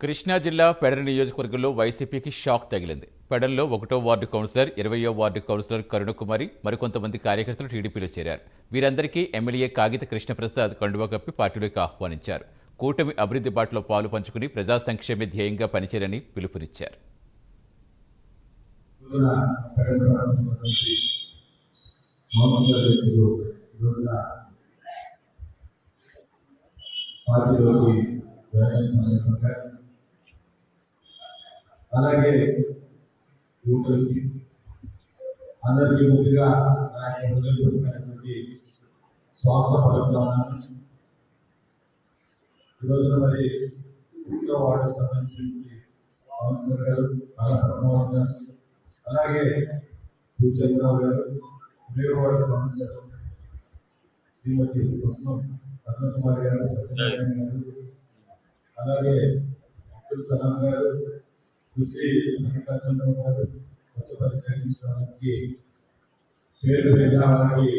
కృష్ణా జిల్లా పెడర నియోజకవర్గంలో వైసీపీకి షాక్ తగిలింది. పెడల్లో 1వ వార్డు కౌన్సిలర్, 20వ వార్డు కౌన్సిలర్ కరుణకుమారి, మరికొంతమంది కార్యకర్తలు టీడీపీలో చేరారు. వీరందరికీ ఎమ్మెల్యే కాగిత కృష్ణప్రసాద్ కండువా కప్పి పార్టీలోకి ఆహ్వానించారు. కూటమి అభివృద్ధి బాటలో పాలు పంచుకుని ప్రజా సంక్షేమే ధ్యేయంగా పనిచేయాలని పిలుపునిచ్చారు. అలాగే యువకులకి అందరికీ ముందుగా స్వాగత పలుకుతున్నాను. ఈరోజున మరి ఇంట్లో వార్డుకు సంబంధించి కౌన్సిలర్ గారు చాలా ప్రమోద్ గారు, అలాగే చంద్రరావు గారు, 20వ వార్డు కౌన్సిలర్ శ్రీమతి కృష్ణ కరుణకుమారి గారు, సత్యనారాయణ గారు, అలాగే అబ్దుల్ సలాం గారు, కృషి వెంకటచంద్రరావు గారు, కొత్త పరిచయం పేరు వారికి